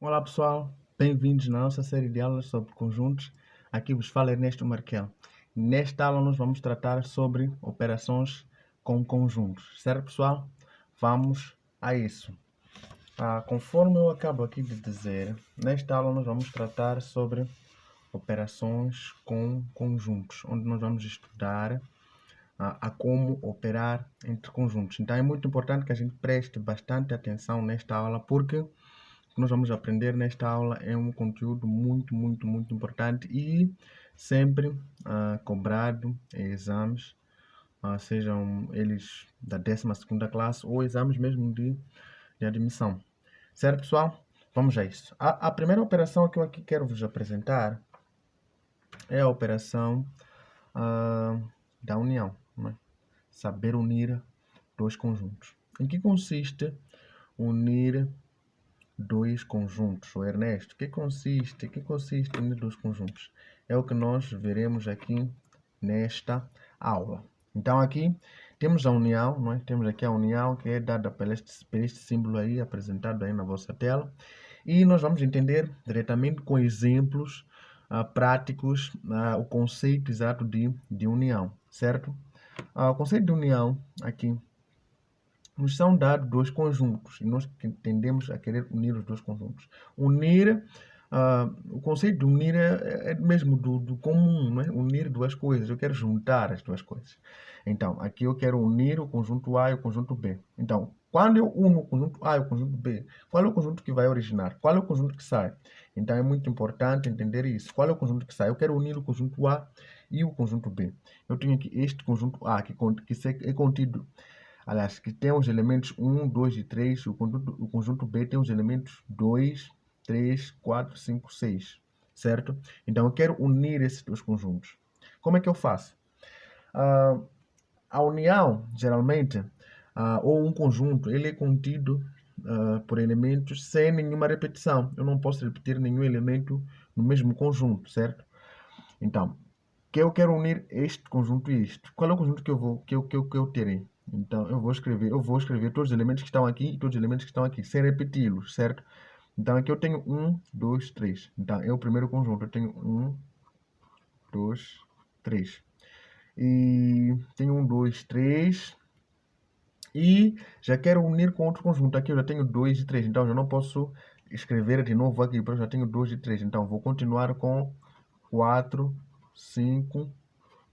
Olá pessoal, bem-vindos na nossa série de aulas sobre conjuntos. Aqui vos fala Ernesto Markel. Nesta aula nós vamos tratar sobre operações com conjuntos, certo pessoal? Vamos a isso. Conforme eu acabo aqui de dizer, nesta aula nós vamos tratar sobre operações com conjuntos, onde nós vamos estudar a como operar entre conjuntos. Então é muito importante que a gente preste bastante atenção nesta aula, porque o que nós vamos aprender nesta aula é um conteúdo muito importante e sempre cobrado em exames, sejam eles da 12ª classe ou exames mesmo de admissão. Certo, pessoal? Vamos a isso. A primeira operação que eu aqui quero vos apresentar é a operação da união, né? Saber unir dois conjuntos. Em que consiste unir dois conjuntos? O Ernesto, que consiste unir dois conjuntos? É o que nós veremos aqui nesta aula. Então aqui temos a união, não é? Temos aqui a união que é dada por este símbolo aí, apresentado aí na vossa tela. E nós vamos entender diretamente com exemplos práticos o conceito exato de união, certo? O conceito de união aqui nos são dados dois conjuntos e nós tendemos a querer unir os dois conjuntos. Unir, o conceito de unir é mesmo do comum, não é? Unir duas coisas. Eu quero juntar as duas coisas. Então, aqui eu quero unir o conjunto A e o conjunto B. Então, quando eu uno o conjunto A e o conjunto B, qual é o conjunto que vai originar? Qual é o conjunto que sai? Então, é muito importante entender isso. Qual é o conjunto que sai? Eu quero unir o conjunto A e o conjunto B. Eu tenho aqui este conjunto A, que é contido, aliás, que tem os elementos 1, 2 e 3. O conjunto B tem os elementos 2, 3, 4, 5, 6. Certo? Então, eu quero unir esses dois conjuntos. Como é que eu faço? A união, geralmente, ou um conjunto, ele é contido por elementos sem nenhuma repetição. Eu não posso repetir nenhum elemento no mesmo conjunto, certo? Então, que eu quero unir este conjunto e isto. Qual é o conjunto que eu terei? Então, eu vou escrever todos os elementos que estão aqui e todos os elementos que estão aqui, sem repeti-los, certo? Então, aqui eu tenho 1, 2, 3. Então, é o primeiro conjunto. Eu tenho 1, 2, 3. E tenho 1, 2, 3. E já quero unir com outro conjunto. Aqui eu já tenho 2 e 3. Então, eu já não posso escrever de novo aqui, porque eu já tenho 2 e 3. Então, vou continuar com 4, 5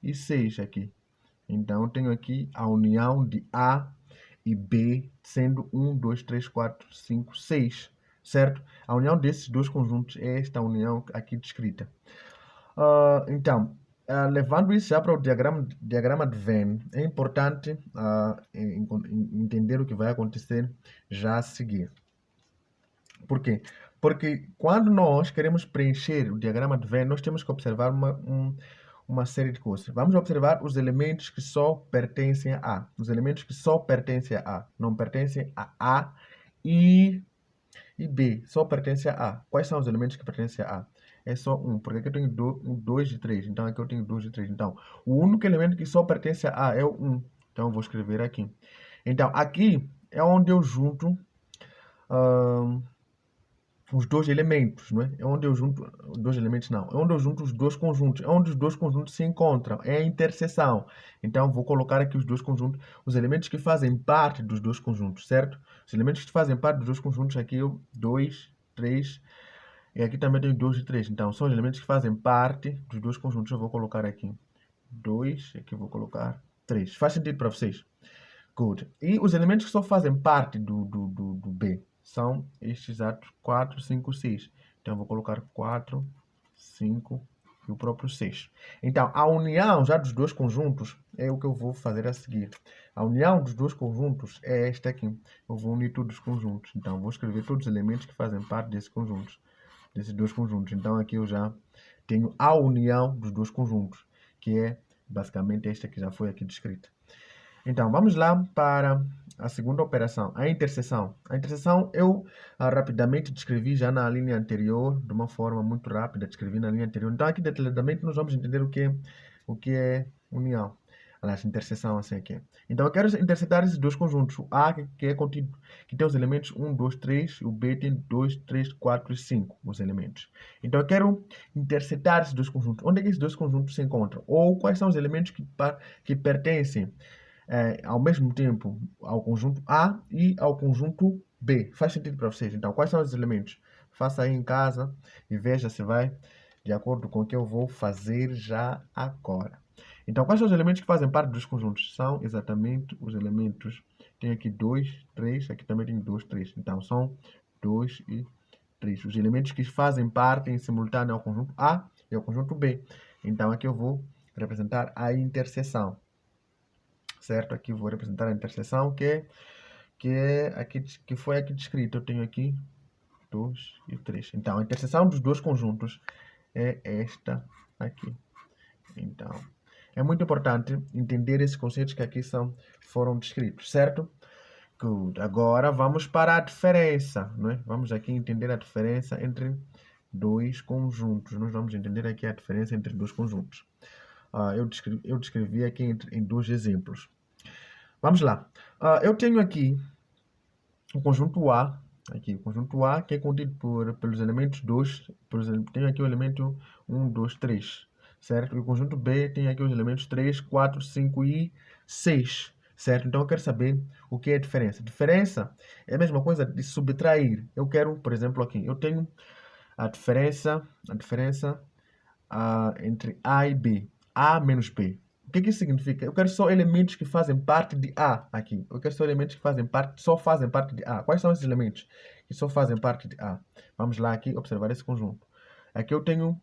e 6 aqui. Então, eu tenho aqui a união de A e B, sendo 1, 2, 3, 4, 5, 6, certo? A união desses dois conjuntos é esta união aqui descrita. Então, levando isso já para o diagrama de Venn, é importante entender o que vai acontecer já a seguir. Por quê? Porque quando nós queremos preencher o diagrama de Venn, nós temos que observar uma série de coisas. Vamos observar os elementos que só pertencem a A. Os elementos que só pertencem a A. Não pertencem a A e B. Só pertencem a A. Quais são os elementos que pertencem a A? É só um, porque aqui eu tenho 2 e 3. Então aqui eu tenho 2 e 3. Então, o único elemento que só pertence a A é o 1. Então eu vou escrever aqui. Então, aqui é onde eu junto os dois elementos, não é? É onde eu junto, dois elementos não, é onde eu junto os dois conjuntos, é onde os dois conjuntos se encontram, é a interseção. Então, vou colocar aqui os dois conjuntos, os elementos que fazem parte dos dois conjuntos, certo? Os elementos que fazem parte dos dois conjuntos aqui, 2, 3, e aqui também tem 2 e 3. Então, são os elementos que fazem parte dos dois conjuntos. Eu vou colocar aqui 2, aqui eu vou colocar 3. Faz sentido para vocês? Good. E os elementos que só fazem parte do B são estes exatos 4, 5, 6. Então, eu vou colocar 4, 5 e o próprio 6. Então, a união já dos dois conjuntos é o que eu vou fazer a seguir. A união dos dois conjuntos é esta aqui. Eu vou unir todos os conjuntos. Então, vou escrever todos os elementos que fazem parte desses dois conjuntos. Então, aqui eu já tenho a união dos dois conjuntos, que é basicamente esta que já foi aqui descrita. Então, vamos lá para a segunda operação, a interseção. A interseção eu rapidamente descrevi já na linha anterior, de uma forma muito rápida, descrevi na linha anterior. Então, aqui detalhadamente nós vamos entender o que é união. Aliás, interseção assim aqui. Então eu quero intersetar esses dois conjuntos. O A, que é contido, que tem os elementos 1, 2, 3, e o B tem 2, 3, 4 e 5 os elementos. Então eu quero intersetar esses dois conjuntos. Onde é que esses dois conjuntos se encontram? Ou quais são os elementos que pertencem ao mesmo tempo ao conjunto A e ao conjunto B. Faz sentido para vocês? Então, quais são os elementos? Faça aí em casa e veja se vai de acordo com o que eu vou fazer já agora. Então, quais são os elementos que fazem parte dos conjuntos? São exatamente os elementos. Tem aqui 2, 3, aqui também tem 2, 3. Então, são 2 e 3. Os elementos que fazem parte em simultâneo ao conjunto A e ao conjunto B. Então, aqui eu vou representar a interseção. Certo? Aqui vou representar a interseção que foi aqui descrito. Eu tenho aqui 2 e 3. Então, a interseção dos dois conjuntos é esta aqui. Então, é muito importante entender esses conceitos que aqui foram descritos, certo? Good. Agora vamos para a diferença, não é? Vamos aqui entender a diferença entre dois conjuntos. Nós vamos entender aqui a diferença entre dois conjuntos. Eu descrevi aqui em dois exemplos. Vamos lá. Eu tenho aqui o conjunto A, aqui, o conjunto A que é contido pelos elementos 2, tenho aqui o elemento 1, 2, 3, certo? E o conjunto B tem aqui os elementos 3, 4, 5 e 6, certo? Então eu quero saber o que é a diferença. Diferença é a mesma coisa de subtrair. Eu quero, por exemplo, aqui, eu tenho a diferença entre A e B, A menos B. O que isso significa? Eu quero só elementos que fazem parte de A aqui. Eu quero só elementos que só fazem parte de A. Quais são esses elementos que só fazem parte de A? Vamos lá aqui observar esse conjunto. Aqui eu tenho...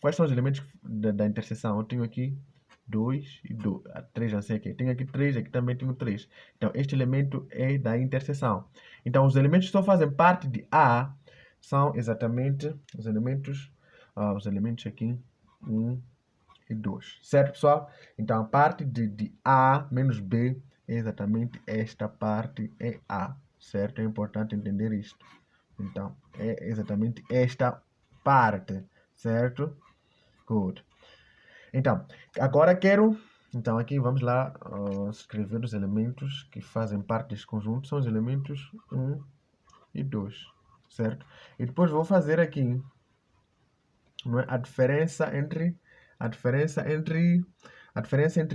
Quais são os elementos da interseção? Eu tenho aqui 2 e 2. 3 já sei aqui. Tenho aqui 3, aqui também tenho 3. Então, este elemento é da interseção. Então, os elementos que só fazem parte de A são exatamente os elementos aqui 1 e 2. Certo, pessoal? Então, a parte de A menos B é exatamente esta parte é A. Certo? É importante entender isto. Então, é exatamente esta parte. Certo? Good. Então, agora quero... Então, aqui vamos lá escrever os elementos que fazem parte deste conjunto. São os elementos 1 e 2. Certo? E depois vou fazer aqui, não é, a diferença entre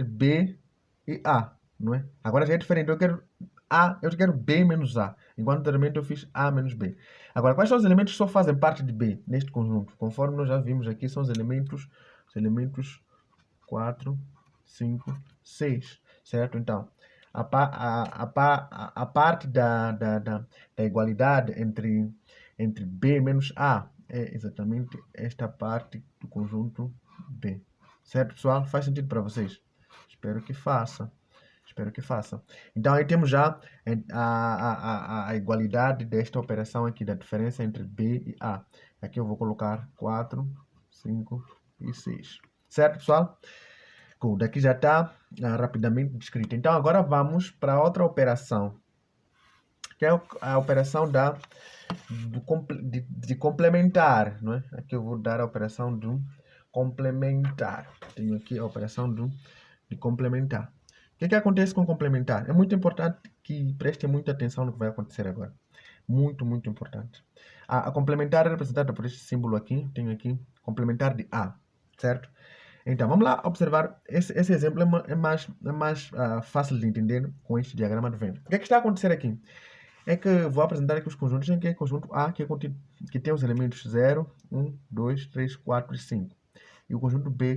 B e A, não é? Agora já é diferente. Eu quero B menos A, enquanto anteriormente eu fiz A menos B. Agora, quais são os elementos que só fazem parte de B neste conjunto? Conforme nós já vimos aqui, são os elementos 4, 5, 6, certo? Então, a parte da igualdade entre B menos A é exatamente esta parte do conjunto B. Certo, pessoal? Faz sentido para vocês? Espero que faça. Espero que faça. Então, aí temos já a igualdade desta operação aqui, da diferença entre B e A. Aqui eu vou colocar 4, 5 e 6. Certo, pessoal? Daqui já está rapidamente descrito. Então, agora vamos para outra operação, que é a operação de complementar. Não é? Aqui eu vou dar a operação do complementar. Tenho aqui a operação de complementar. O que acontece com complementar? É muito importante que prestem muita atenção no que vai acontecer agora. Muito, muito importante. A complementar é representada por este símbolo aqui. Tenho aqui complementar de A, certo? Então, vamos lá observar. Esse exemplo é mais fácil de entender com este diagrama de Venn. O que está a acontecer aqui? É que vou apresentar aqui os conjuntos em que é conjunto A, que tem os elementos 0, 1, 2, 3, 4 e 5. E o conjunto B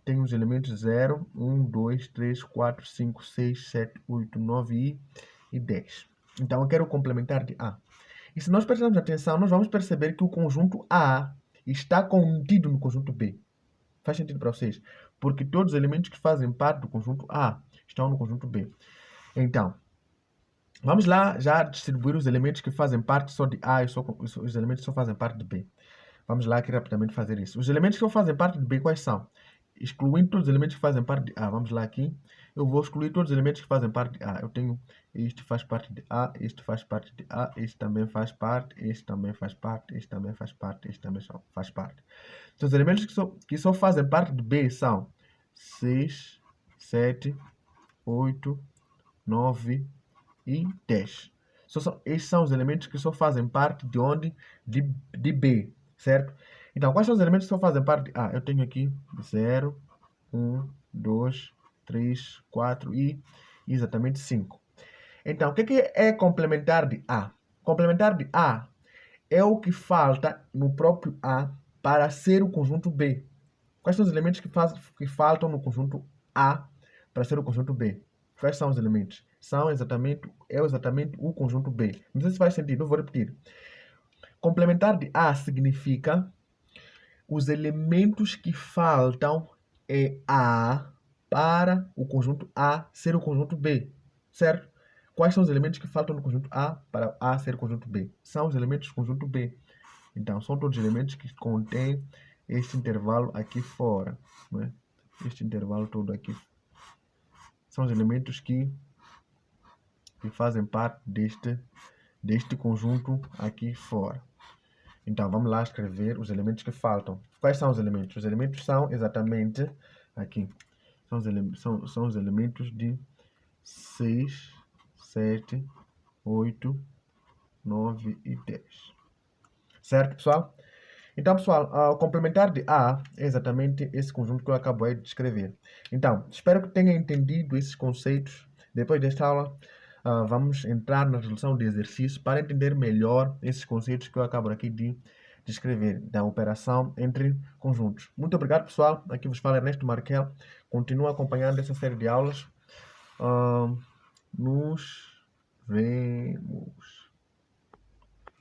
tem os elementos 0, 1, 2, 3, 4, 5, 6, 7, 8, 9 e 10. Então, eu quero complementar de A. E se nós prestarmos atenção, nós vamos perceber que o conjunto A está contido no conjunto B. Faz sentido para vocês? Porque todos os elementos que fazem parte do conjunto A estão no conjunto B. Então, vamos lá já distribuir os elementos que fazem parte só de A e os elementos que só fazem parte de B. Vamos lá aqui rapidamente fazer isso. Os elementos que só fazem parte de B, quais são? Excluindo todos os elementos que fazem parte de A. Vamos lá aqui. Eu vou excluir todos os elementos que fazem parte de A. Eu tenho este faz parte de A, este faz parte de A, este também faz parte, este também faz parte, este também faz parte, este também faz parte. Então, os elementos que só fazem parte de B são 6, 7, 8, 9 e 10. Esses são os elementos que só fazem parte de onde? De B, certo? Então, quais são os elementos que só fazem parte de A? Eu tenho aqui 0, 1, 2, 3, 4 e exatamente 5. Então, o que é complementar de A? Complementar de A é o que falta no próprio A para ser o conjunto B. Quais são os elementos que faltam no conjunto A para ser o conjunto B? Quais são os elementos? É exatamente o conjunto B. Não sei se faz sentido, eu vou repetir. Complementar de A significa os elementos que faltam em A para o conjunto A ser o conjunto B, certo? Quais são os elementos que faltam no conjunto A para A ser o conjunto B? São os elementos do conjunto B. Então, são todos os elementos que contêm este intervalo aqui fora. Não é? Este intervalo todo aqui. São os elementos que fazem parte deste conjunto aqui fora. Então, vamos lá escrever os elementos que faltam. Quais são os elementos? Os elementos são exatamente aqui. São os elementos de 6, 7, 8, 9 e 10. Certo, pessoal? Então, pessoal, o complementar de A é exatamente esse conjunto que eu acabei de descrever. Então, espero que tenha entendido esses conceitos. Depois desta aula, vamos entrar na resolução de exercício para entender melhor esses conceitos que eu acabo aqui de descrever, da operação entre conjuntos. Muito obrigado, pessoal. Aqui vos fala Ernesto Markel. Continua acompanhando essa série de aulas. Nos vemos.